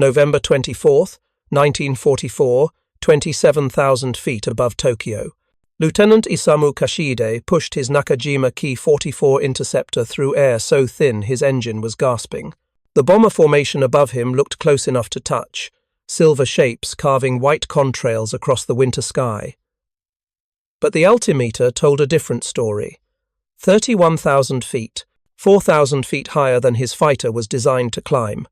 November 24th, 1944, 27,000 feet above Tokyo. Lieutenant Isamu Kashiide pushed his Nakajima Ki-44 interceptor through air so thin his engine was gasping. The bomber formation above him looked close enough to touch, silver shapes carving white contrails across the winter sky. But the altimeter told a different story. 31,000 feet, 4,000 feet higher than his fighter was designed to climb.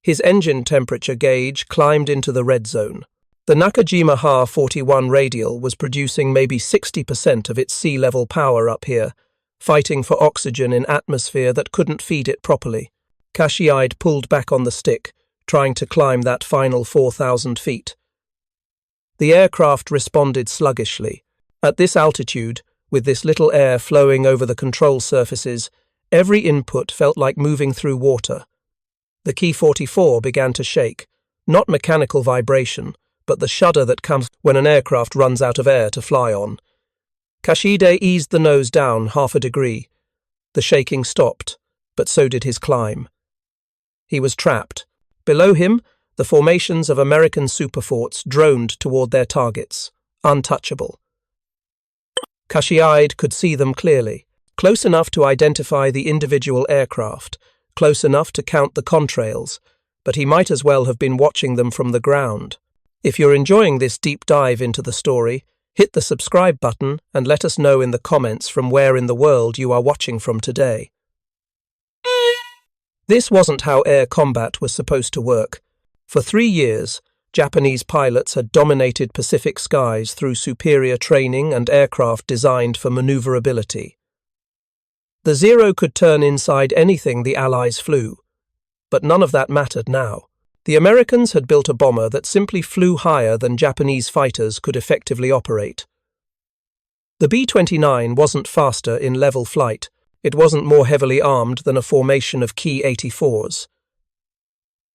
His engine temperature gauge climbed into the red zone. The Nakajima Ki-44 radial was producing maybe 60% of its sea-level power up here, fighting for oxygen in atmosphere that couldn't feed it properly. Kashiide pulled back on the stick, trying to climb that final 4,000 feet. The aircraft responded sluggishly. At this altitude, with this little air flowing over the control surfaces, every input felt like moving through water. The Ki-44 began to shake, not mechanical vibration, but the shudder that comes when an aircraft runs out of air to fly on. Kashiide eased the nose down half a degree. The shaking stopped, but so did his climb. He was trapped. Below him, the formations of American Superforts droned toward their targets, untouchable. Kashiide could see them clearly, close enough to identify the individual aircraft, close enough to count the contrails, but he might as well have been watching them from the ground. If you're enjoying this deep dive into the story, hit the subscribe button and let us know in the comments from where in the world you are watching from today. This wasn't how air combat was supposed to work. For 3 years, Japanese pilots had dominated Pacific skies through superior training and aircraft designed for maneuverability. The Zero could turn inside anything the Allies flew, but none of that mattered now. The Americans had built a bomber that simply flew higher than Japanese fighters could effectively operate. The B-29 wasn't faster in level flight. It wasn't more heavily armed than a formation of Ki-84s.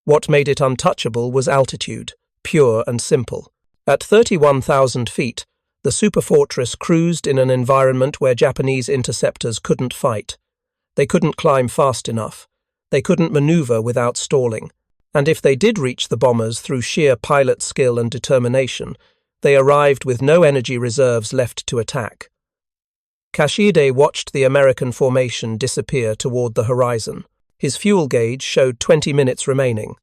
What made it untouchable was altitude, pure and simple. At 31,000 feet, the Superfortress cruised in an environment where Japanese interceptors couldn't fight. They couldn't climb fast enough. They couldn't maneuver without stalling. And if they did reach the bombers through sheer pilot skill and determination, they arrived with no energy reserves left to attack. Kashiide watched the American formation disappear toward the horizon. His fuel gauge showed 20 minutes remaining.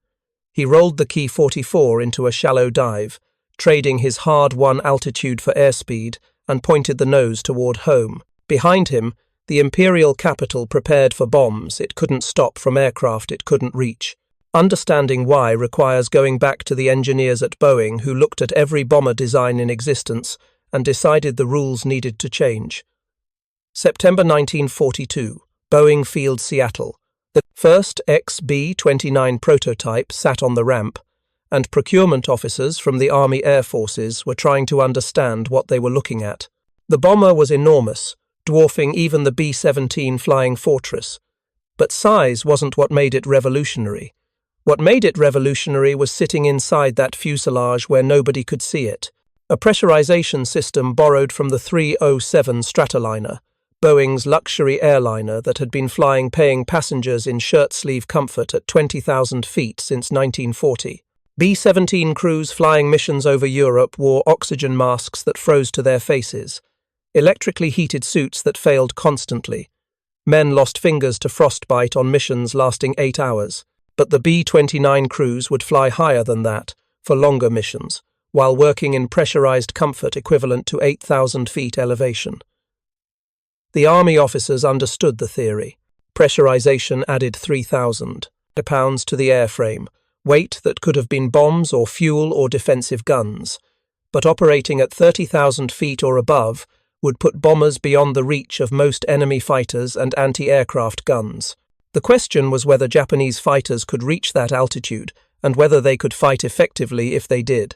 He rolled the Ki-44 into a shallow dive, trading his hard-won altitude for airspeed, and pointed the nose toward home. Behind him, the Imperial capital prepared for bombs it couldn't stop from aircraft it couldn't reach. Understanding why requires going back to the engineers at Boeing who looked at every bomber design in existence and decided the rules needed to change. September 1942, Boeing Field, Seattle. The first B-29 prototype sat on the ramp, and procurement officers from the Army Air Forces were trying to understand what they were looking at. The bomber was enormous, dwarfing even the B-17 Flying Fortress. But size wasn't what made it revolutionary. What made it revolutionary was sitting inside that fuselage where nobody could see it. A pressurization system borrowed from the 307 Stratoliner, Boeing's luxury airliner that had been flying paying passengers in shirt-sleeve comfort at 20,000 feet since 1940. B-17 crews flying missions over Europe wore oxygen masks that froze to their faces, electrically heated suits that failed constantly. Men lost fingers to frostbite on missions lasting 8 hours. But the B-29 crews would fly higher than that, for longer missions, while working in pressurized comfort equivalent to 8,000 feet elevation. The Army officers understood the theory. Pressurization added 3,000 pounds to the airframe, weight that could have been bombs or fuel or defensive guns, but operating at 30,000 feet or above would put bombers beyond the reach of most enemy fighters and anti-aircraft guns. The question was whether Japanese fighters could reach that altitude and whether they could fight effectively if they did.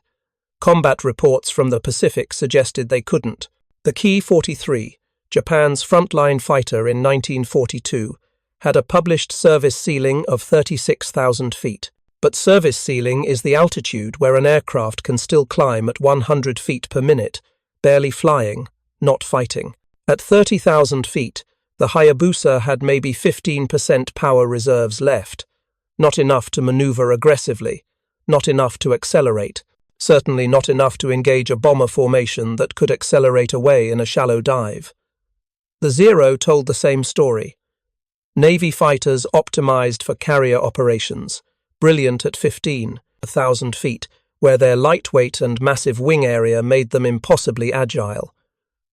Combat reports from the Pacific suggested they couldn't. The Ki-43, Japan's frontline fighter in 1942, had a published service ceiling of 36,000 feet. But service ceiling is the altitude where an aircraft can still climb at 100 feet per minute, barely flying, not fighting. At 30,000 feet, the Hayabusa had maybe 15% power reserves left. Not enough to maneuver aggressively, not enough to accelerate, certainly not enough to engage a bomber formation that could accelerate away in a shallow dive. The Zero told the same story. Navy fighters optimized for carrier operations, brilliant at 15,000 feet, where their lightweight and massive wing area made them impossibly agile.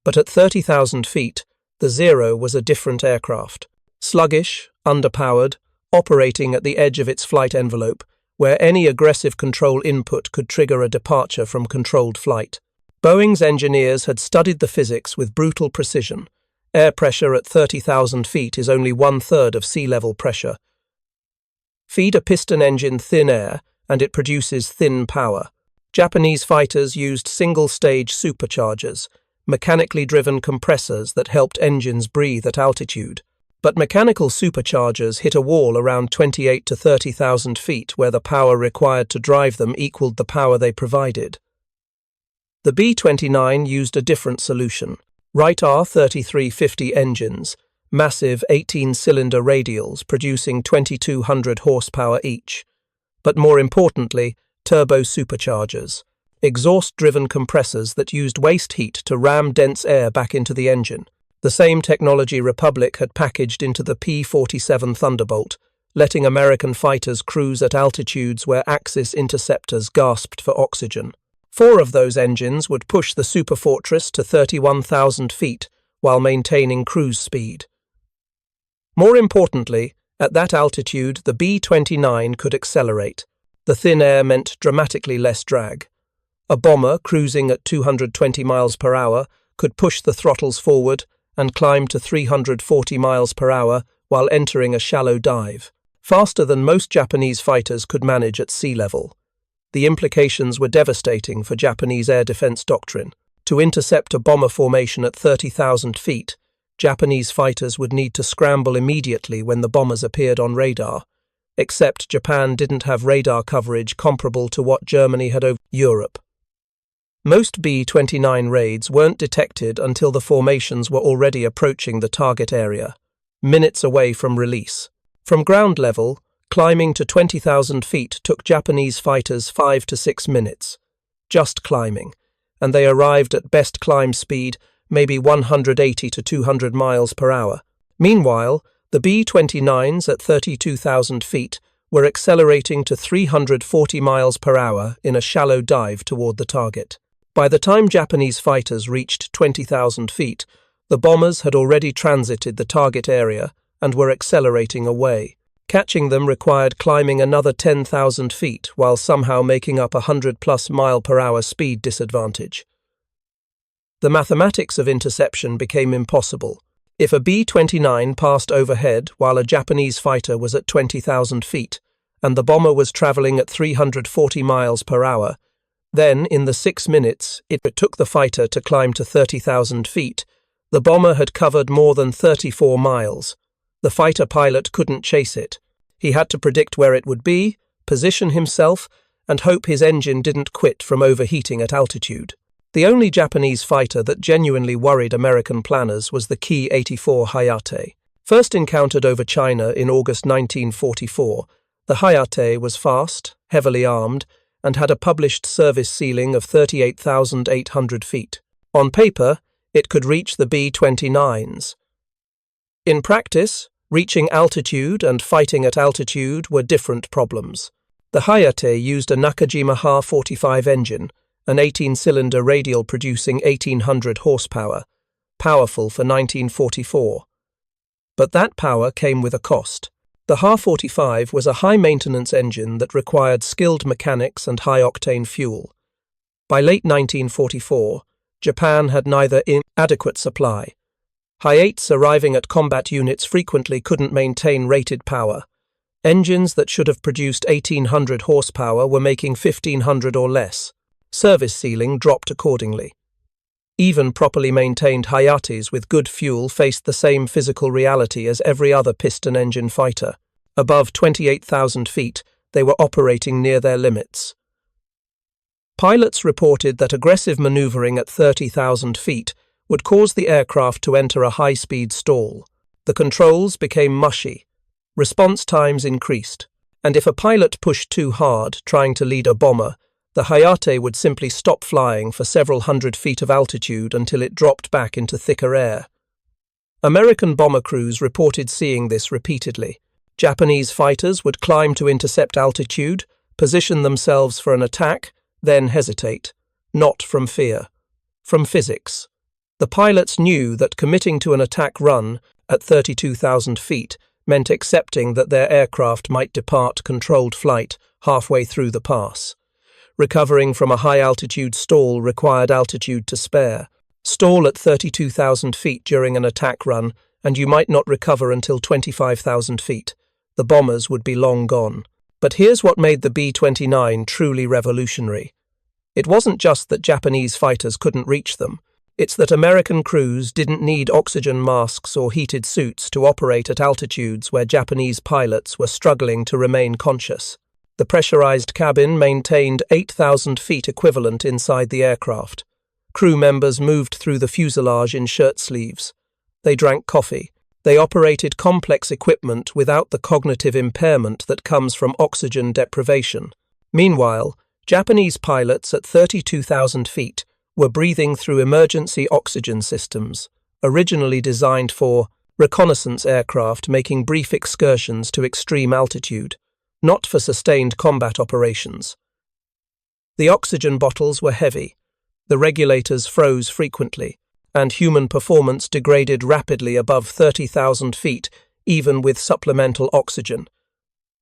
But at 30,000 feet, the Zero was a different aircraft. Sluggish, underpowered, operating at the edge of its flight envelope, where any aggressive control input could trigger a departure from controlled flight. Boeing's engineers had studied the physics with brutal precision. Air pressure at 30,000 feet is only 1/3 of sea-level pressure. Feed a piston engine thin air, and it produces thin power. Japanese fighters used single-stage superchargers, mechanically driven compressors that helped engines breathe at altitude. But mechanical superchargers hit a wall around 28 to 30,000 feet where the power required to drive them equaled the power they provided. The B-29 used a different solution. Wright R3350 engines, massive 18-cylinder radials producing 2,200 horsepower each. But more importantly, turbo superchargers, exhaust-driven compressors that used waste heat to ram dense air back into the engine. The same technology Republic had packaged into the P-47 Thunderbolt, letting American fighters cruise at altitudes where Axis interceptors gasped for oxygen. 4 of those engines would push the Superfortress to 31,000 feet while maintaining cruise speed. More importantly, at that altitude, the B-29 could accelerate. The thin air meant dramatically less drag. A bomber cruising at 220 miles per hour could push the throttles forward and climb to 340 miles per hour while entering a shallow dive, faster than most Japanese fighters could manage at sea level. The implications were devastating for Japanese air defense doctrine. To intercept a bomber formation at 30,000 feet, Japanese fighters would need to scramble immediately when the bombers appeared on radar, except Japan didn't have radar coverage comparable to what Germany had over Europe. Most B-29 raids weren't detected until the formations were already approaching the target area, minutes away from release. From ground level, climbing to 20,000 feet took Japanese fighters 5 to 6 minutes. Just climbing, and they arrived at best climb speed, maybe 180 to 200 miles per hour. Meanwhile, the B-29s at 32,000 feet were accelerating to 340 miles per hour in a shallow dive toward the target. By the time Japanese fighters reached 20,000 feet, the bombers had already transited the target area and were accelerating away. Catching them required climbing another 10,000 feet while somehow making up a 100+ mile-per-hour speed disadvantage. The mathematics of interception became impossible. If a B-29 passed overhead while a Japanese fighter was at 20,000 feet, and the bomber was traveling at 340 miles per hour, then, in the 6 minutes it took the fighter to climb to 30,000 feet, the bomber had covered more than 34 miles. The fighter pilot couldn't chase it. He had to predict where it would be, position himself, and hope his engine didn't quit from overheating at altitude. The only Japanese fighter that genuinely worried American planners was the Ki-44 Hayate. First encountered over China in August 1944, the Hayate was fast, heavily armed, and had a published service ceiling of 38,800 feet. On paper, it could reach the B-29s. In practice, reaching altitude and fighting at altitude were different problems. The Hayate used a Nakajima Ki-44 engine, an 18-cylinder radial producing 1,800 horsepower, powerful for 1944. But that power came with a cost. The Ki-44 was a high-maintenance engine that required skilled mechanics and high-octane fuel. By late 1944, Japan had neither adequate supply. Hayates arriving at combat units frequently couldn't maintain rated power. Engines that should have produced 1,800 horsepower were making 1,500 or less. Service ceiling dropped accordingly. Even properly maintained Hayates with good fuel faced the same physical reality as every other piston engine fighter. Above 28,000 feet, they were operating near their limits. Pilots reported that aggressive maneuvering at 30,000 feet would cause the aircraft to enter a high-speed stall. The controls became mushy. Response times increased. and if a pilot pushed too hard, trying to lead a bomber, the Hayate would simply stop flying for several hundred feet of altitude until it dropped back into thicker air. American bomber crews reported seeing this repeatedly. Japanese fighters would climb to intercept altitude, position themselves for an attack, then hesitate. Not from fear. From physics. The pilots knew that committing to an attack run at 32,000 feet meant accepting that their aircraft might depart controlled flight halfway through the pass. Recovering from a high-altitude stall required altitude to spare. Stall at 32,000 feet during an attack run, and you might not recover until 25,000 feet. The bombers would be long gone. But here's what made the B-29 truly revolutionary. It wasn't just that Japanese fighters couldn't reach them. It's that American crews didn't need oxygen masks or heated suits to operate at altitudes where Japanese pilots were struggling to remain conscious. The pressurized cabin maintained 8,000 feet equivalent inside the aircraft. Crew members moved through the fuselage in shirt sleeves. They drank coffee. They operated complex equipment without the cognitive impairment that comes from oxygen deprivation. Meanwhile, Japanese pilots at 32,000 feet were breathing through emergency oxygen systems, originally designed for reconnaissance aircraft making brief excursions to extreme altitude, not for sustained combat operations. The oxygen bottles were heavy, the regulators froze frequently, and human performance degraded rapidly above 30,000 feet, even with supplemental oxygen.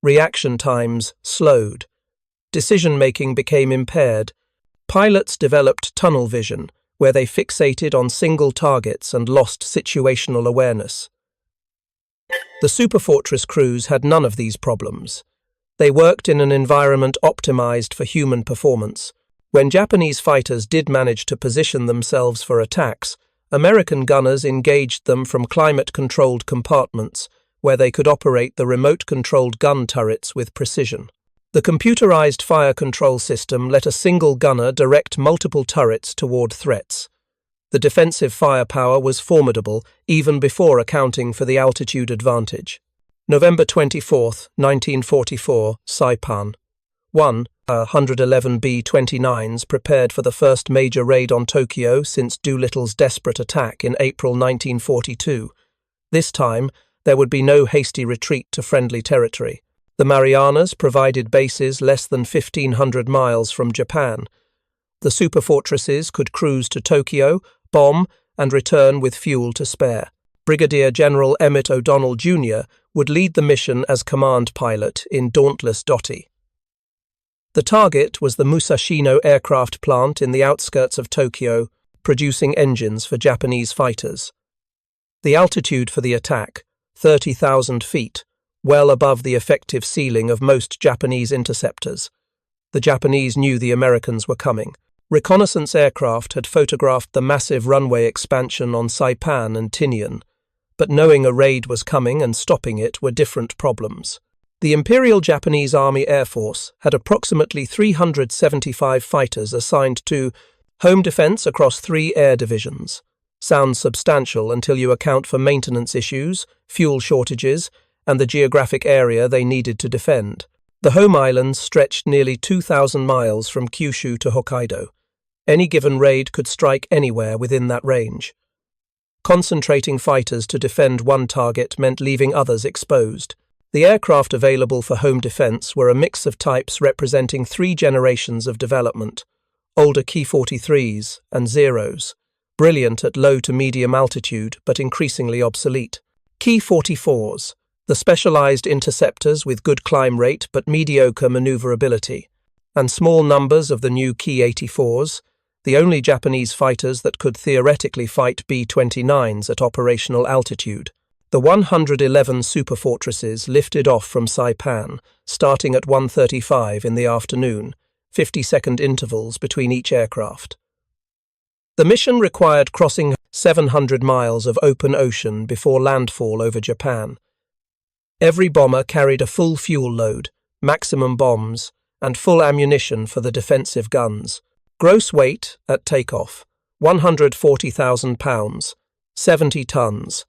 Reaction times slowed. Decision-making became impaired. Pilots developed tunnel vision, where they fixated on single targets and lost situational awareness. The Superfortress crews had none of these problems. They worked in an environment optimized for human performance. When Japanese fighters did manage to position themselves for attacks, American gunners engaged them from climate-controlled compartments, where they could operate the remote-controlled gun turrets with precision. The computerized fire control system let a single gunner direct multiple turrets toward threats. The defensive firepower was formidable, even before accounting for the altitude advantage. November 24, 1944, Saipan. 111 B-29s prepared for the first major raid on Tokyo since Doolittle's desperate attack in April 1942. This time, there would be no hasty retreat to friendly territory. The Marianas provided bases less than 1,500 miles from Japan. The Superfortresses could cruise to Tokyo, bomb, and return with fuel to spare. Brigadier General Emmett O'Donnell Jr. would lead the mission as command pilot in dauntless Dottie. The target was the Musashino aircraft plant in the outskirts of Tokyo, producing engines for Japanese fighters. The altitude for the attack, 30,000 feet, well above the effective ceiling of most Japanese interceptors. The Japanese knew the Americans were coming. Reconnaissance aircraft had photographed the massive runway expansion on Saipan and Tinian, but knowing a raid was coming and stopping it were different problems. The Imperial Japanese Army Air Force had approximately 375 fighters assigned to home defense across 3 air divisions. Sounds substantial until you account for maintenance issues, fuel shortages, and the geographic area they needed to defend. The home islands stretched nearly 2,000 miles from Kyushu to Hokkaido. Any given raid could strike anywhere within that range. Concentrating fighters to defend one target meant leaving others exposed. The aircraft available for home defense were a mix of types representing 3 generations of development: older Ki-43s and Zeros, brilliant at low to medium altitude but increasingly obsolete. Ki-44s, the specialized interceptors with good climb rate but mediocre maneuverability, and small numbers of the new Ki-84s, the only Japanese fighters that could theoretically fight B-29s at operational altitude. The 111 Superfortresses lifted off from Saipan, starting at 1:35 in the afternoon, 50-second intervals between each aircraft. The mission required crossing 700 miles of open ocean before landfall over Japan. Every bomber carried a full fuel load, maximum bombs, and full ammunition for the defensive guns. Gross weight, at takeoff, 140,000 pounds, 70 tons.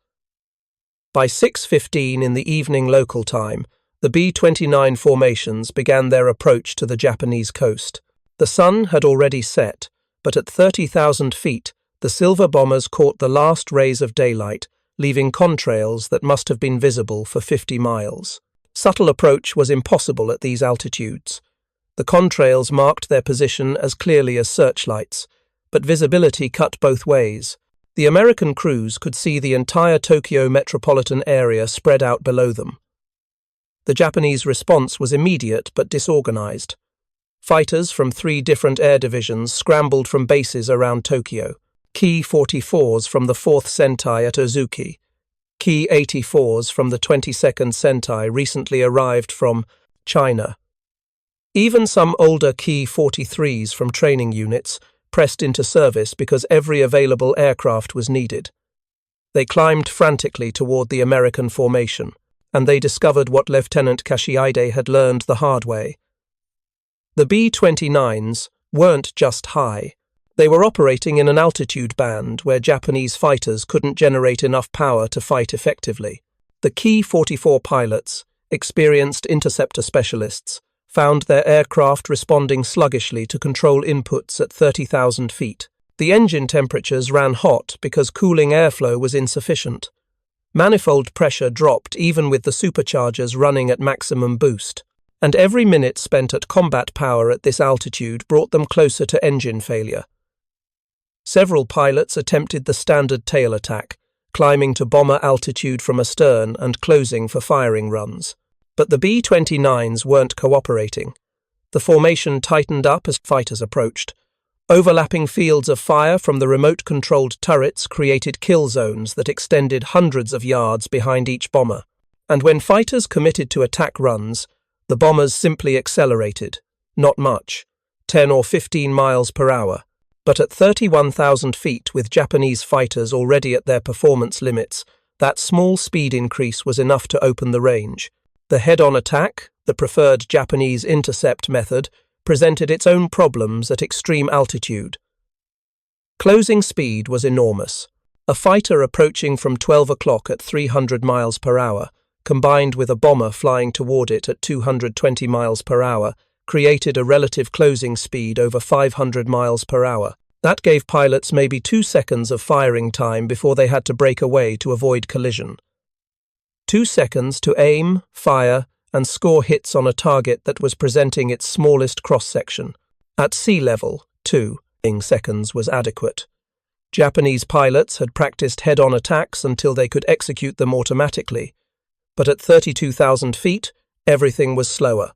By 6:15 in the evening local time, the B-29 formations began their approach to the Japanese coast. The sun had already set, but at 30,000 feet, the silver bombers caught the last rays of daylight, leaving contrails that must have been visible for 50 miles. Subtle approach was impossible at these altitudes. The contrails marked their position as clearly as searchlights, but visibility cut both ways. The American crews could see the entire Tokyo metropolitan area spread out below them. The Japanese response was immediate but disorganized. Fighters from 3 different air divisions scrambled from bases around Tokyo. Ki-44s from the 4th Sentai at Ozuki. Ki-84s from the 22nd Sentai recently arrived from China. Even some older Ki-43s from training units pressed into service because every available aircraft was needed. They climbed frantically toward the American formation, and they discovered what Lieutenant Kashiide had learned the hard way. The B-29s weren't just high. They were operating in an altitude band where Japanese fighters couldn't generate enough power to fight effectively. The Ki-44 pilots, experienced interceptor specialists, found their aircraft responding sluggishly to control inputs at 30,000 feet. The engine temperatures ran hot because cooling airflow was insufficient. Manifold pressure dropped even with the superchargers running at maximum boost, and every minute spent at combat power at this altitude brought them closer to engine failure. Several pilots attempted the standard tail attack, climbing to bomber altitude from astern and closing for firing runs. But the B-29s weren't cooperating. The formation tightened up as fighters approached. Overlapping fields of fire from the remote-controlled turrets created kill zones that extended hundreds of yards behind each bomber. And when fighters committed to attack runs, the bombers simply accelerated. Not much, 10 or 15 miles per hour. But at 31,000 feet, with Japanese fighters already at their performance limits, that small speed increase was enough to open the range. The head-on attack, the preferred Japanese intercept method, presented its own problems at extreme altitude. Closing speed was enormous. A fighter approaching from 12 o'clock at 300 miles per hour, combined with a bomber flying toward it at 220 miles per hour, created a relative closing speed over 500 miles per hour. That gave pilots maybe 2 seconds of firing time before they had to break away to avoid collision. 2 seconds to aim, fire, and score hits on a target that was presenting its smallest cross-section. At sea level, 2 seconds was adequate. Japanese pilots had practiced head-on attacks until they could execute them automatically. But at 32,000 feet, everything was slower.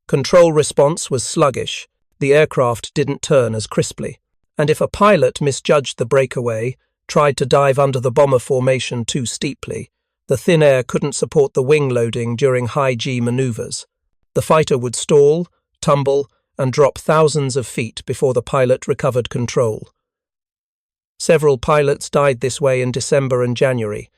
Control response was sluggish. The aircraft didn't turn as crisply. And if a pilot misjudged the breakaway, tried to dive under the bomber formation too steeply, the thin air couldn't support the wing loading during high-G maneuvers. The fighter would stall, tumble, and drop thousands of feet before the pilot recovered control. Several pilots died this way in December and January.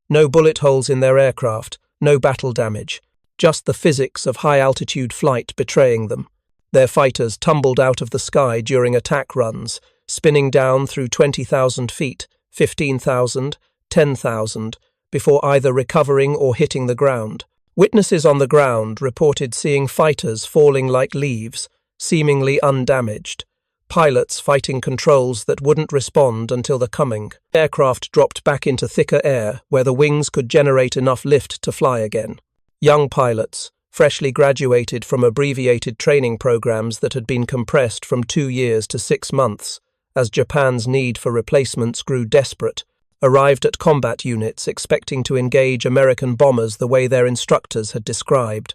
No bullet holes in their aircraft, no battle damage, just the physics of high-altitude flight betraying them. Their fighters tumbled out of the sky during attack runs, spinning down through 20,000 feet, 15,000, 10,000, before either recovering or hitting the ground. Witnesses on the ground reported seeing fighters falling like leaves, seemingly undamaged. Pilots fighting controls that wouldn't respond until the coming. Aircraft dropped back into thicker air where the wings could generate enough lift to fly again. Young pilots, freshly graduated from abbreviated training programs that had been compressed from 2 years to 6 months, as Japan's need for replacements grew desperate, arrived at combat units expecting to engage American bombers the way their instructors had described.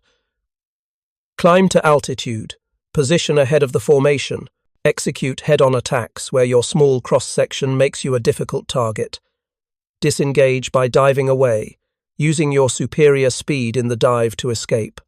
Climb to altitude, position ahead of the formation, execute head-on attacks where your small cross-section makes you a difficult target. Disengage by diving away, using your superior speed in the dive to escape.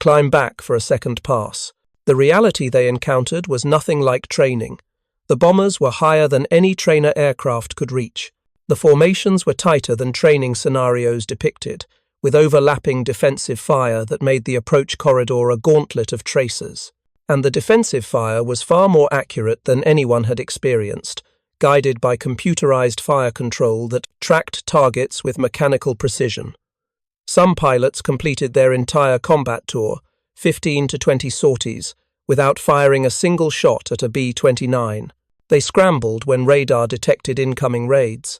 Climb back for a second pass. The reality they encountered was nothing like training. The bombers were higher than any trainer aircraft could reach. The formations were tighter than training scenarios depicted, with overlapping defensive fire that made the approach corridor a gauntlet of tracers. And the defensive fire was far more accurate than anyone had experienced, guided by computerized fire control that tracked targets with mechanical precision. Some pilots completed their entire combat tour, 15 to 20 sorties, without firing a single shot at a B-29. They scrambled when radar detected incoming raids.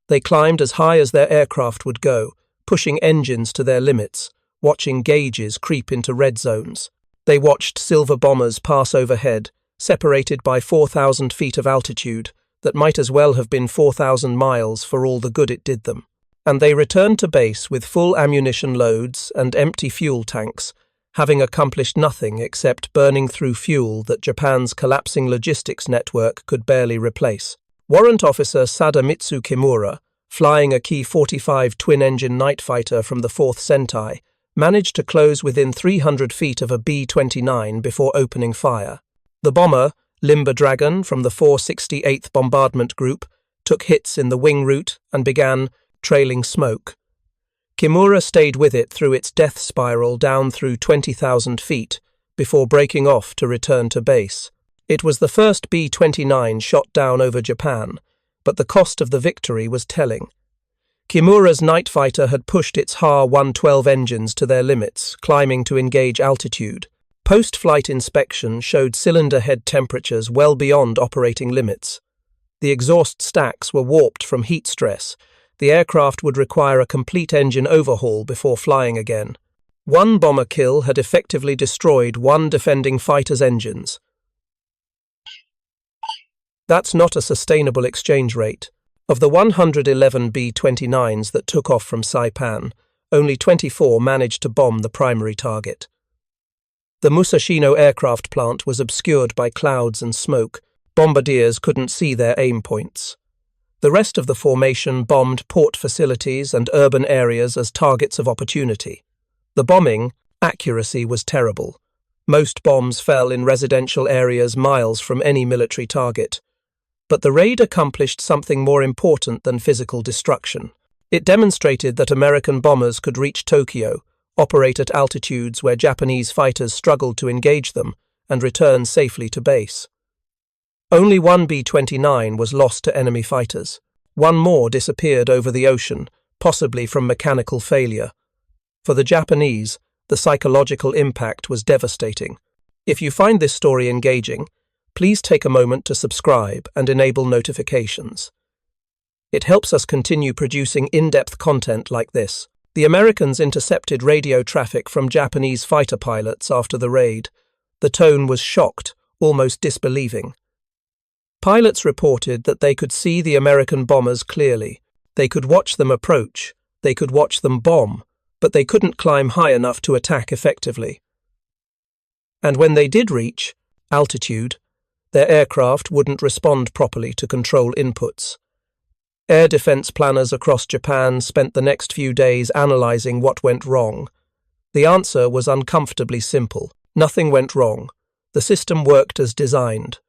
They climbed as high as their aircraft would go, pushing engines to their limits, watching gauges creep into red zones. They watched silver bombers pass overhead, separated by 4,000 feet of altitude that might as well have been 4,000 miles for all the good it did them. And they returned to base with full ammunition loads and empty fuel tanks, having accomplished nothing except burning through fuel that Japan's collapsing logistics network could barely replace. Warrant Officer Sadamitsu Kimura, flying a Ki-44 twin-engine night fighter from the 4th Sentai, managed to close within 300 feet of a B-29 before opening fire. The bomber, Limber Dragon from the 468th Bombardment Group, took hits in the wing root and began trailing smoke. Kimura stayed with it through its death spiral down through 20,000 feet before breaking off to return to base. It was the first B-29 shot down over Japan, but the cost of the victory was telling. Kimura's night fighter had pushed its Ha-112 engines to their limits, climbing to engage altitude. Post-flight inspection showed cylinder head temperatures well beyond operating limits. The exhaust stacks were warped from heat stress. The aircraft would require a complete engine overhaul before flying again. One bomber kill had effectively destroyed one defending fighter's engines. That's not a sustainable exchange rate. Of the 111 B-29s that took off from Saipan, only 24 managed to bomb the primary target. The Musashino aircraft plant was obscured by clouds and smoke. Bombardiers couldn't see their aim points. The rest of the formation bombed port facilities and urban areas as targets of opportunity. The bombing accuracy was terrible. Most bombs fell in residential areas miles from any military target. But the raid accomplished something more important than physical destruction. It demonstrated that American bombers could reach Tokyo, operate at altitudes where Japanese fighters struggled to engage them, and return safely to base. Only one B-29 was lost to enemy fighters. One more disappeared over the ocean, possibly from mechanical failure. For the Japanese, the psychological impact was devastating. If you find this story engaging, please take a moment to subscribe and enable notifications. It helps us continue producing in-depth content like this. The Americans intercepted radio traffic from Japanese fighter pilots after the raid. The tone was shocked, almost disbelieving. Pilots reported that they could see the American bombers clearly. They could watch them approach. They could watch them bomb, but they couldn't climb high enough to attack effectively. And when they did reach altitude, their aircraft wouldn't respond properly to control inputs. Air defense planners across Japan spent the next few days analyzing what went wrong. The answer was uncomfortably simple. Nothing went wrong. The system worked as designed.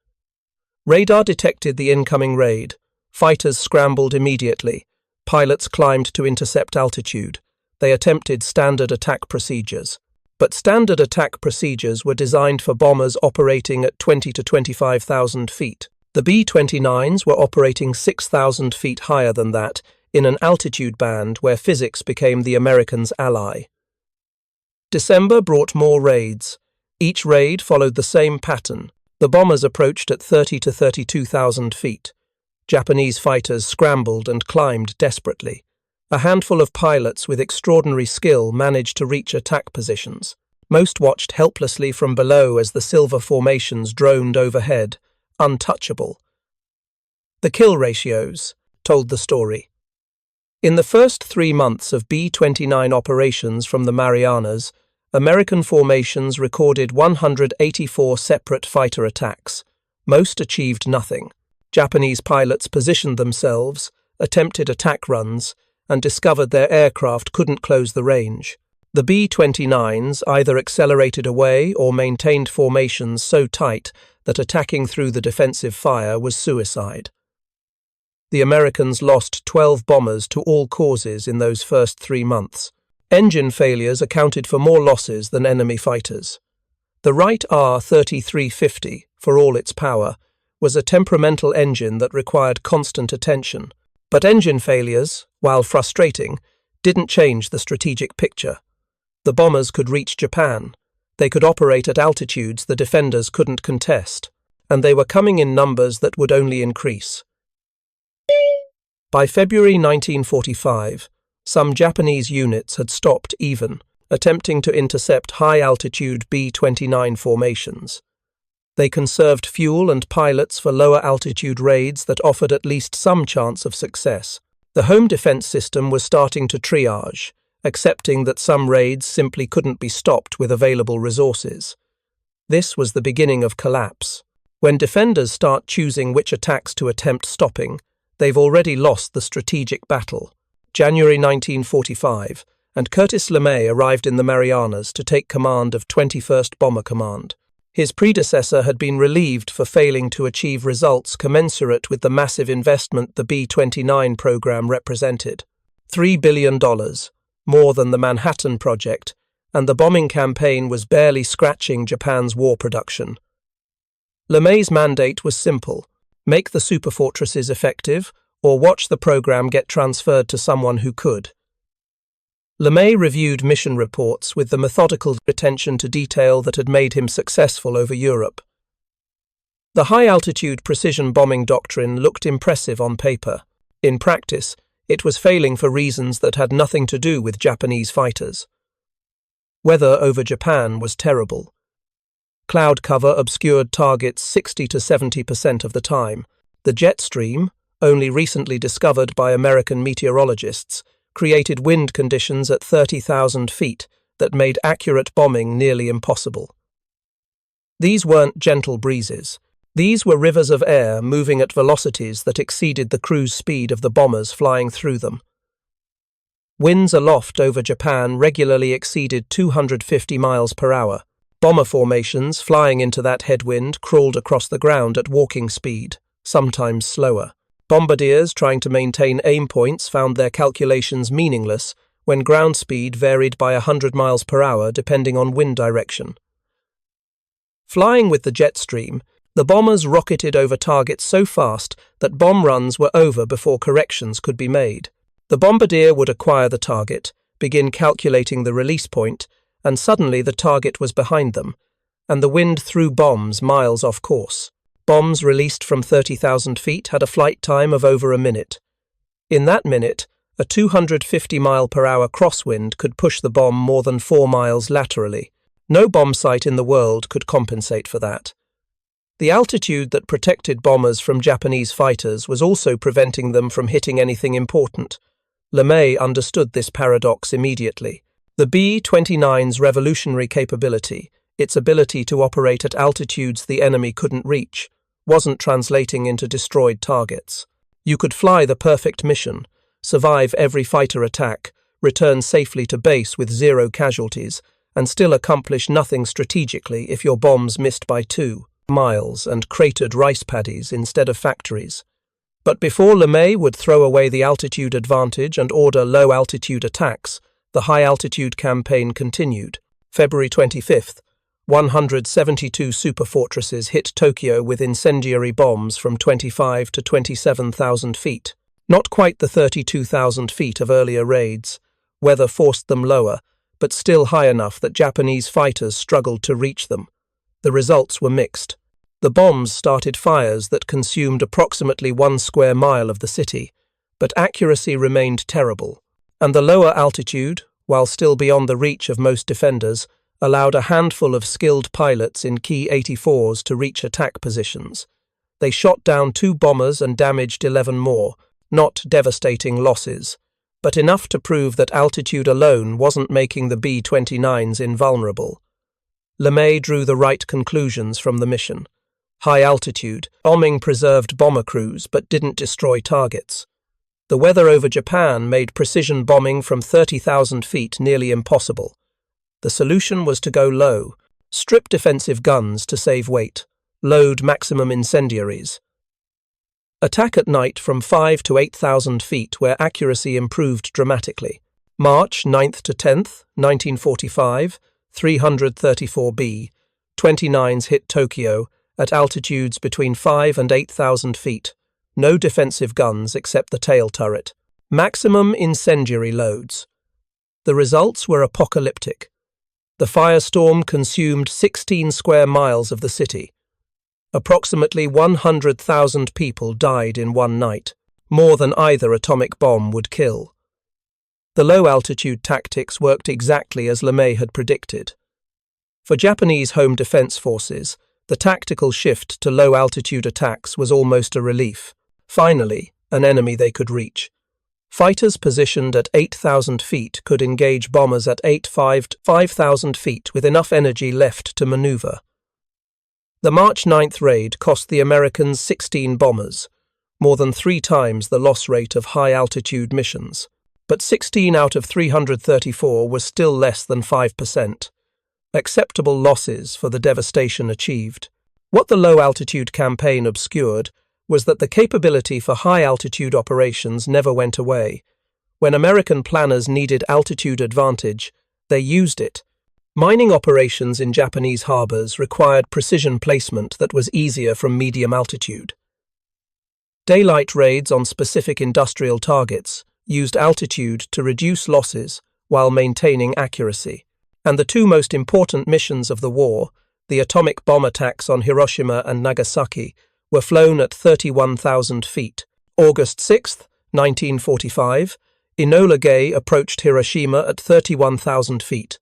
Radar detected the incoming raid. Fighters scrambled immediately. Pilots climbed to intercept altitude. They attempted standard attack procedures. But standard attack procedures were designed for bombers operating at 20 to 25,000 feet. The B-29s were operating 6,000 feet higher than that, in an altitude band where physics became the Americans' ally. December brought more raids. Each raid followed the same pattern. The bombers approached at 30 to 32,000 feet. Japanese fighters scrambled and climbed desperately. A handful of pilots with extraordinary skill managed to reach attack positions. Most watched helplessly from below as the silver formations droned overhead, untouchable. The kill ratios told the story. In the first 3 months of B-29 operations from the Marianas, American formations recorded 184 separate fighter attacks. Most achieved nothing. Japanese pilots positioned themselves, attempted attack runs, and discovered their aircraft couldn't close the range. The B-29s either accelerated away or maintained formations so tight that attacking through the defensive fire was suicide. The Americans lost 12 bombers to all causes in those first 3 months. Engine failures accounted for more losses than enemy fighters. The Wright R-3350, for all its power, was a temperamental engine that required constant attention. But engine failures, while frustrating, didn't change the strategic picture. The bombers could reach Japan. They could operate at altitudes the defenders couldn't contest, and they were coming in numbers that would only increase. By February 1945, some Japanese units had stopped even, attempting to intercept high-altitude B-29 formations. They conserved fuel and pilots for lower-altitude raids that offered at least some chance of success. The home defense system was starting to triage, accepting that some raids simply couldn't be stopped with available resources. This was the beginning of collapse. When defenders start choosing which attacks to attempt stopping, they've already lost the strategic battle. January 1945, and Curtis LeMay arrived in the Marianas to take command of 21st Bomber Command. His predecessor had been relieved for failing to achieve results commensurate with the massive investment the B-29 program represented. $3 billion, more than the Manhattan Project, and the bombing campaign was barely scratching Japan's war production. LeMay's mandate was simple: make the superfortresses effective, or watch the program get transferred to someone who could. LeMay reviewed mission reports with the methodical attention to detail that had made him successful over Europe. The high-altitude precision bombing doctrine looked impressive on paper. In practice, it was failing for reasons that had nothing to do with Japanese fighters. Weather over Japan was terrible. Cloud cover obscured targets 60 to 70% of the time. The jet stream, only recently discovered by American meteorologists, created wind conditions at 30,000 feet that made accurate bombing nearly impossible. These weren't gentle breezes. These were rivers of air moving at velocities that exceeded the cruise speed of the bombers flying through them. Winds aloft over Japan regularly exceeded 250 miles per hour. Bomber formations flying into that headwind crawled across the ground at walking speed, sometimes slower. Bombardiers trying to maintain aim points found their calculations meaningless when ground speed varied by 100 miles per hour depending on wind direction. Flying with the jet stream, the bombers rocketed over targets so fast that bomb runs were over before corrections could be made. The bombardier would acquire the target, begin calculating the release point, and suddenly the target was behind them, and the wind threw bombs miles off course. Bombs released from 30,000 feet had a flight time of over a minute. In that minute, a 250-mile-per-hour crosswind could push the bomb more than 4 miles laterally. No bomb site in the world could compensate for that. The altitude that protected bombers from Japanese fighters was also preventing them from hitting anything important. LeMay understood this paradox immediately. The B-29's revolutionary capability, its ability to operate at altitudes the enemy couldn't reach, wasn't translating into destroyed targets. You could fly the perfect mission, survive every fighter attack, return safely to base with 0 casualties, and still accomplish nothing strategically if your bombs missed by 2 miles and cratered rice paddies instead of factories. But before LeMay would throw away the altitude advantage and order low-altitude attacks, the high-altitude campaign continued. February 25th, 172 superfortresses hit Tokyo with incendiary bombs from 25 to 27,000 feet. Not quite the 32,000 feet of earlier raids. Weather forced them lower, but still high enough that Japanese fighters struggled to reach them. The results were mixed. The bombs started fires that consumed approximately 1 square mile of the city, but accuracy remained terrible. And the lower altitude, while still beyond the reach of most defenders, allowed a handful of skilled pilots in key 84s to reach attack positions. They shot down 2 bombers and damaged 11 more, not devastating losses, but enough to prove that altitude alone wasn't making the B-29s invulnerable. LeMay drew the right conclusions from the mission. High altitude, bombing preserved bomber crews but didn't destroy targets. The weather over Japan made precision bombing from 30,000 feet nearly impossible. The solution was to go low, strip defensive guns to save weight, load maximum incendiaries. Attack at night from 5 to 8,000 feet where accuracy improved dramatically. March 9th to 10th, 1945, 334 B-29s hit Tokyo at altitudes between 5 and 8,000 feet. No defensive guns except the tail turret. Maximum incendiary loads. The results were apocalyptic. The firestorm consumed 16 square miles of the city. Approximately 100,000 people died in one night, more than either atomic bomb would kill. The low-altitude tactics worked exactly as LeMay had predicted. For Japanese home defense forces, the tactical shift to low-altitude attacks was almost a relief. Finally, an enemy they could reach. Fighters positioned at 8,000 feet could engage bombers at 5,000 feet with enough energy left to maneuver. The March 9th raid cost the Americans 16 bombers, more than 3 times the loss rate of high-altitude missions. But 16 out of 334 was still less than 5%. Acceptable losses for the devastation achieved. What the low-altitude campaign obscured was that the capability for high-altitude operations never went away. When American planners needed altitude advantage, they used it. Mining operations in Japanese harbors required precision placement that was easier from medium altitude. Daylight raids on specific industrial targets used altitude to reduce losses while maintaining accuracy. And the 2 most important missions of the war, the atomic bomb attacks on Hiroshima and Nagasaki, were flown at 31,000 feet. August 6, 1945, Enola Gay approached Hiroshima at 31,000 feet.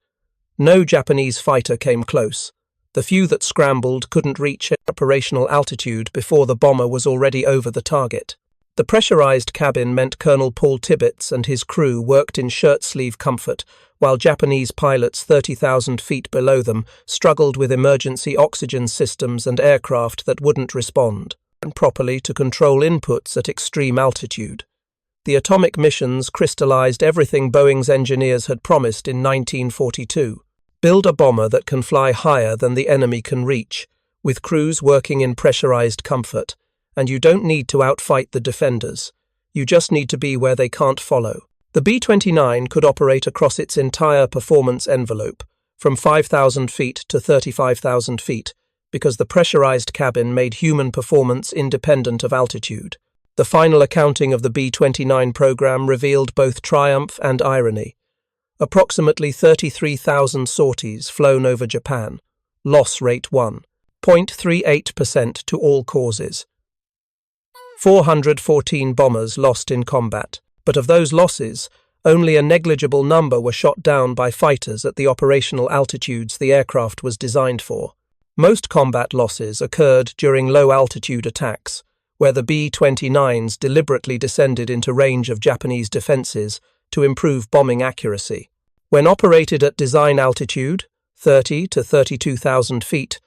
No Japanese fighter came close. The few that scrambled couldn't reach operational altitude before the bomber was already over the target. The pressurized cabin meant Colonel Paul Tibbets and his crew worked in shirt-sleeve comfort, while Japanese pilots 30,000 feet below them struggled with emergency oxygen systems and aircraft that wouldn't respond properly to control inputs at extreme altitude. The atomic missions crystallized everything Boeing's engineers had promised in 1942. Build a bomber that can fly higher than the enemy can reach, with crews working in pressurized comfort, and you don't need to outfight the defenders. You just need to be where they can't follow. The B-29 could operate across its entire performance envelope, from 5,000 feet to 35,000 feet, because the pressurized cabin made human performance independent of altitude. The final accounting of the B-29 program revealed both triumph and irony. Approximately 33,000 sorties flown over Japan. Loss rate 1.38% to all causes. 414 bombers lost in combat, but of those losses, only a negligible number were shot down by fighters at the operational altitudes the aircraft was designed for. Most combat losses occurred during low-altitude attacks, where the B-29s deliberately descended into range of Japanese defenses to improve bombing accuracy. When operated at design altitude, 30 to 32,000 feet,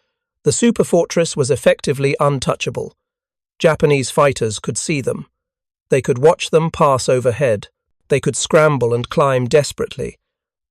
the Superfortress was effectively untouchable. Japanese fighters could see them. They could watch them pass overhead. They could scramble and climb desperately.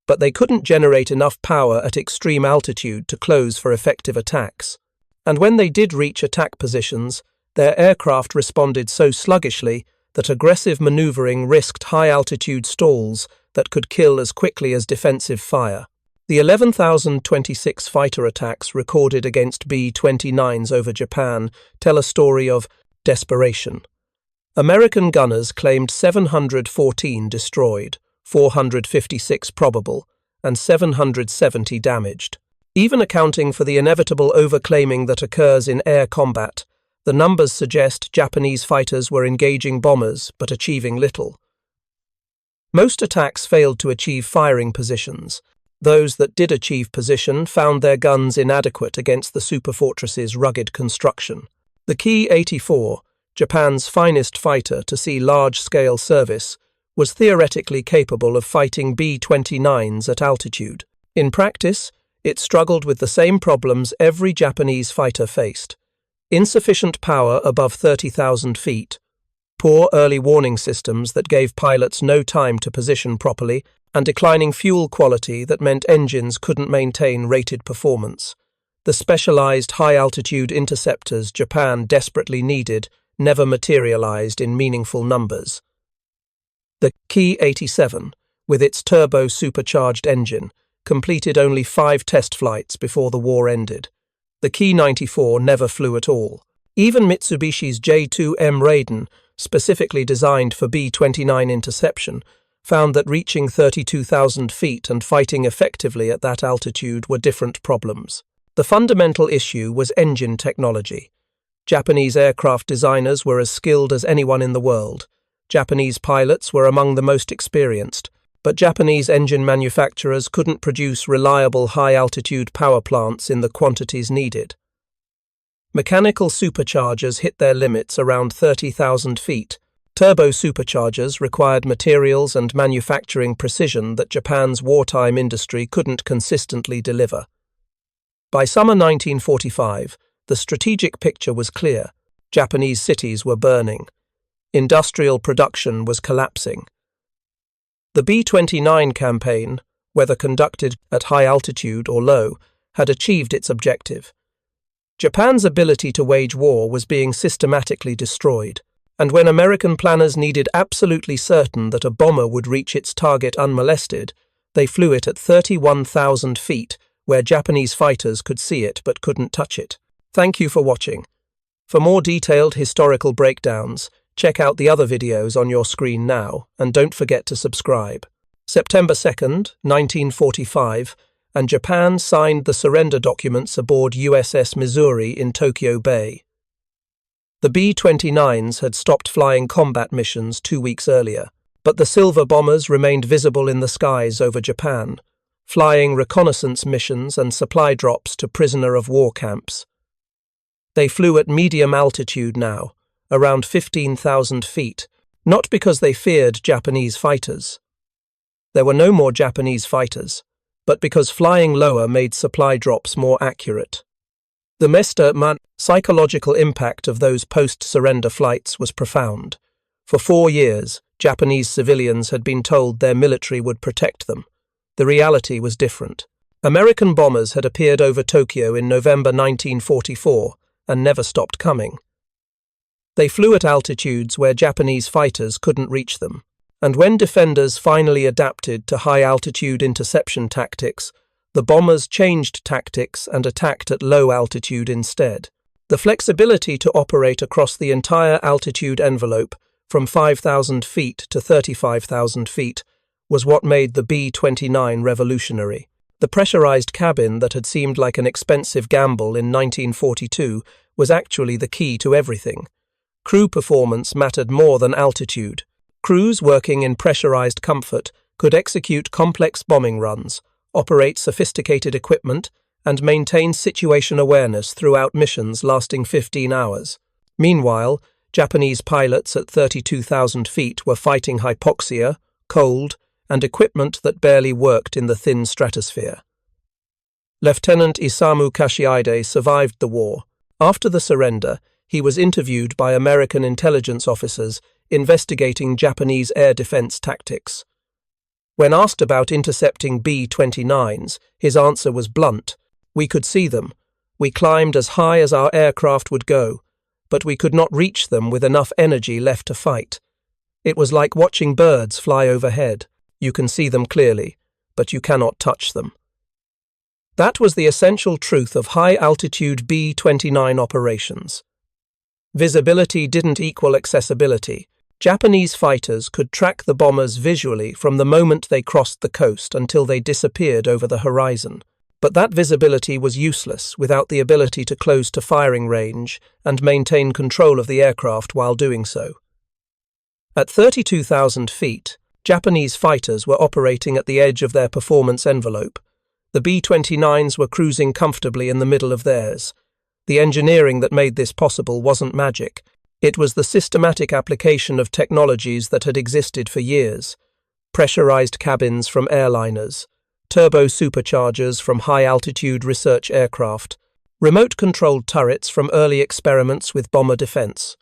But they couldn't generate enough power at extreme altitude to close for effective attacks. And when they did reach attack positions, their aircraft responded so sluggishly that aggressive maneuvering risked high-altitude stalls that could kill as quickly as defensive fire. The 11,026 fighter attacks recorded against B-29s over Japan tell a story of desperation. American gunners claimed 714 destroyed, 456 probable, and 770 damaged. Even accounting for the inevitable overclaiming that occurs in air combat, the numbers suggest Japanese fighters were engaging bombers but achieving little. Most attacks failed to achieve firing positions. Those that did achieve position found their guns inadequate against the Superfortress's rugged construction. The Ki-44, Japan's finest fighter to see large-scale service, was theoretically capable of fighting B-29s at altitude. In practice, it struggled with the same problems every Japanese fighter faced: insufficient power above 30,000 feet, poor early warning systems that gave pilots no time to position properly, and declining fuel quality that meant engines couldn't maintain rated performance. The specialized high-altitude interceptors Japan desperately needed never materialized in meaningful numbers. The Ki-87, with its turbo-supercharged engine, completed only 5 test flights before the war ended. The Ki-94 never flew at all. Even Mitsubishi's J-2M Raiden specifically designed for B-29 interception, found that reaching 32,000 feet and fighting effectively at that altitude were different problems. The fundamental issue was engine technology. Japanese aircraft designers were as skilled as anyone in the world. Japanese pilots were among the most experienced, but Japanese engine manufacturers couldn't produce reliable high-altitude power plants in the quantities needed. Mechanical superchargers hit their limits around 30,000 feet. Turbo superchargers required materials and manufacturing precision that Japan's wartime industry couldn't consistently deliver. By summer 1945, the strategic picture was clear. Japanese cities were burning. Industrial production was collapsing. The B-29 campaign, whether conducted at high altitude or low, had achieved its objective. Japan's ability to wage war was being systematically destroyed, and when American planners needed absolutely certain that a bomber would reach its target unmolested, they flew it at 31,000 feet, where Japanese fighters could see it but couldn't touch it. Thank you for watching. For more detailed historical breakdowns, check out the other videos on your screen now, and don't forget to subscribe. September 2nd, 1945, and Japan signed the surrender documents aboard USS Missouri in Tokyo Bay. The B-29s had stopped flying combat missions 2 weeks earlier, but the silver bombers remained visible in the skies over Japan, flying reconnaissance missions and supply drops to prisoner-of-war camps. They flew at medium altitude now, around 15,000 feet, not because they feared Japanese fighters. There were no more Japanese fighters, but because flying lower made supply drops more accurate. The psychological impact of those post-surrender flights was profound. For 4 years, Japanese civilians had been told their military would protect them. The reality was different. American bombers had appeared over Tokyo in November 1944 and never stopped coming. They flew at altitudes where Japanese fighters couldn't reach them, and when defenders finally adapted to high-altitude interception tactics, the bombers changed tactics and attacked at low altitude instead. The flexibility to operate across the entire altitude envelope, from 5,000 feet to 35,000 feet, was what made the B-29 revolutionary. The pressurized cabin that had seemed like an expensive gamble in 1942 was actually the key to everything. Crew performance mattered more than altitude. Crews working in pressurized comfort could execute complex bombing runs, operate sophisticated equipment, and maintain situation awareness throughout missions lasting 15 hours. Meanwhile, Japanese pilots at 32,000 feet were fighting hypoxia, cold, and equipment that barely worked in the thin stratosphere. Lieutenant Isamu Kashiide survived the war. After the surrender, he was interviewed by American intelligence officers investigating Japanese air defense tactics. When asked about intercepting B-29s, his answer was blunt. "We could see them. We climbed as high as our aircraft would go, but we could not reach them with enough energy left to fight. It was like watching birds fly overhead. You can see them clearly, but you cannot touch them." That was the essential truth of high-altitude B-29 operations. Visibility didn't equal accessibility. Japanese fighters could track the bombers visually from the moment they crossed the coast until they disappeared over the horizon. But that visibility was useless without the ability to close to firing range and maintain control of the aircraft while doing so. At 32,000 feet, Japanese fighters were operating at the edge of their performance envelope. The B-29s were cruising comfortably in the middle of theirs. The engineering that made this possible wasn't magic. It was the systematic application of technologies that had existed for years. Pressurized cabins from airliners, turbo superchargers from high-altitude research aircraft, remote-controlled turrets from early experiments with bomber defense.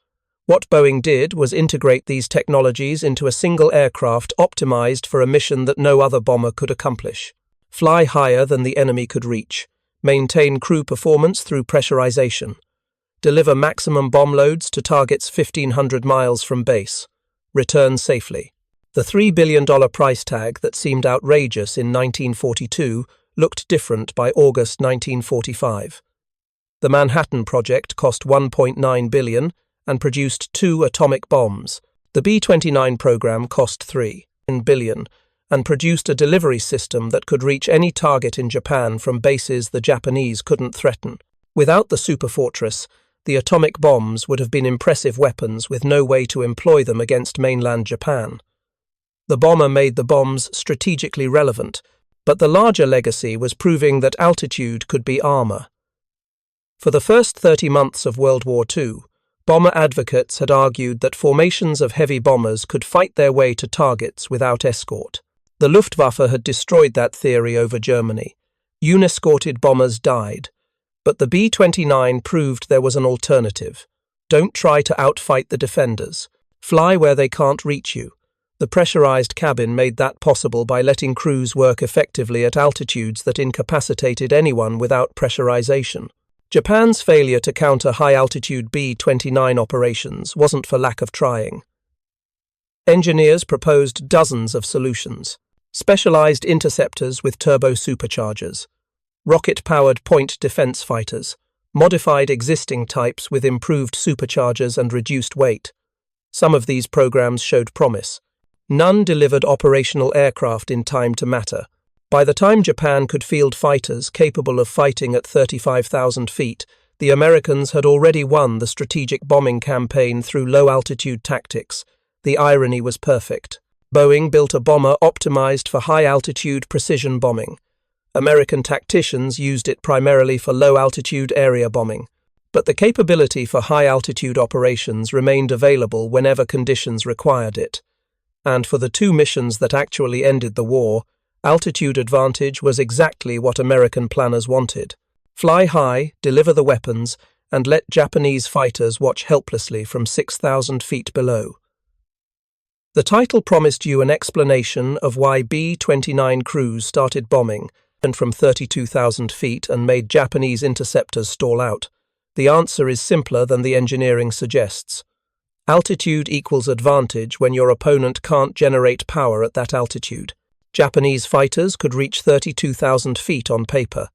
What Boeing did was integrate these technologies into a single aircraft optimized for a mission that no other bomber could accomplish. Fly higher than the enemy could reach. Maintain crew performance through pressurization. Deliver maximum bomb loads to targets 1,500 miles from base. Return safely. The $3 billion price tag that seemed outrageous in 1942 looked different by August 1945. The Manhattan Project cost $1.9 billion, and produced 2 atomic bombs. The B-29 program cost $3 billion and produced a delivery system that could reach any target in Japan from bases the Japanese couldn't threaten. Without the superfortress, the atomic bombs would have been impressive weapons with no way to employ them against mainland Japan. The bomber made the bombs strategically relevant, but the larger legacy was proving that altitude could be armor. For the first 30 months of World War II, bomber advocates had argued that formations of heavy bombers could fight their way to targets without escort. The Luftwaffe had destroyed that theory over Germany. Unescorted bombers died. But the B-29 proved there was an alternative. Don't try to outfight the defenders. Fly where they can't reach you. The pressurized cabin made that possible by letting crews work effectively at altitudes that incapacitated anyone without pressurization. Japan's failure to counter high-altitude B-29 operations wasn't for lack of trying. Engineers proposed dozens of solutions. Specialized interceptors with turbo superchargers, rocket-powered point defense fighters, modified existing types with improved superchargers and reduced weight. Some of these programs showed promise. None delivered operational aircraft in time to matter. By the time Japan could field fighters capable of fighting at 35,000 feet, the Americans had already won the strategic bombing campaign through low-altitude tactics. The irony was perfect. Boeing built a bomber optimized for high-altitude precision bombing. American tacticians used it primarily for low-altitude area bombing. But the capability for high-altitude operations remained available whenever conditions required it. And for the 2 missions that actually ended the war, altitude advantage was exactly what American planners wanted. Fly high, deliver the weapons, and let Japanese fighters watch helplessly from 6,000 feet below. The title promised you an explanation of why B-29 crews started bombing and from 32,000 feet and made Japanese interceptors stall out. The answer is simpler than the engineering suggests. Altitude equals advantage when your opponent can't generate power at that altitude. Japanese fighters could reach 32,000 feet on paper.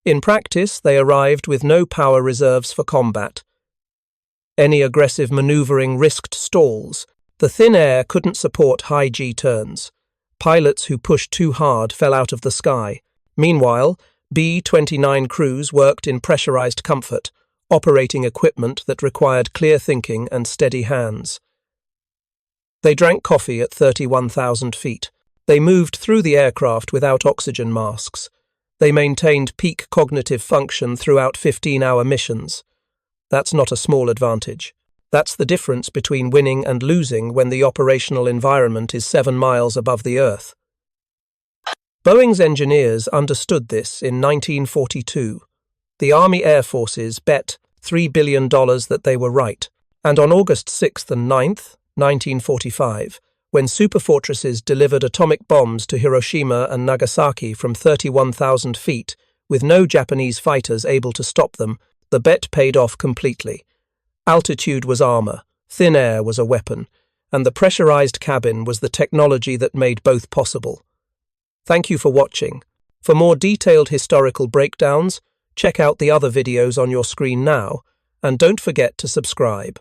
In practice, they arrived with no power reserves for combat. Any aggressive maneuvering risked stalls. The thin air couldn't support high G-turns. Pilots who pushed too hard fell out of the sky. Meanwhile, B-29 crews worked in pressurized comfort, operating equipment that required clear thinking and steady hands. They drank coffee at 31,000 feet. They moved through the aircraft without oxygen masks. They maintained peak cognitive function throughout 15-hour missions. That's not a small advantage. That's the difference between winning and losing when the operational environment is 7 miles above the Earth. Boeing's engineers understood this in 1942. The Army Air Forces bet $3 billion that they were right, and on August 6th and 9th, 1945, when superfortresses delivered atomic bombs to Hiroshima and Nagasaki from 31,000 feet, with no Japanese fighters able to stop them, the bet paid off completely. Altitude was armor, thin air was a weapon, and the pressurized cabin was the technology that made both possible. Thank you for watching. For more detailed historical breakdowns, check out the other videos on your screen now, and don't forget to subscribe.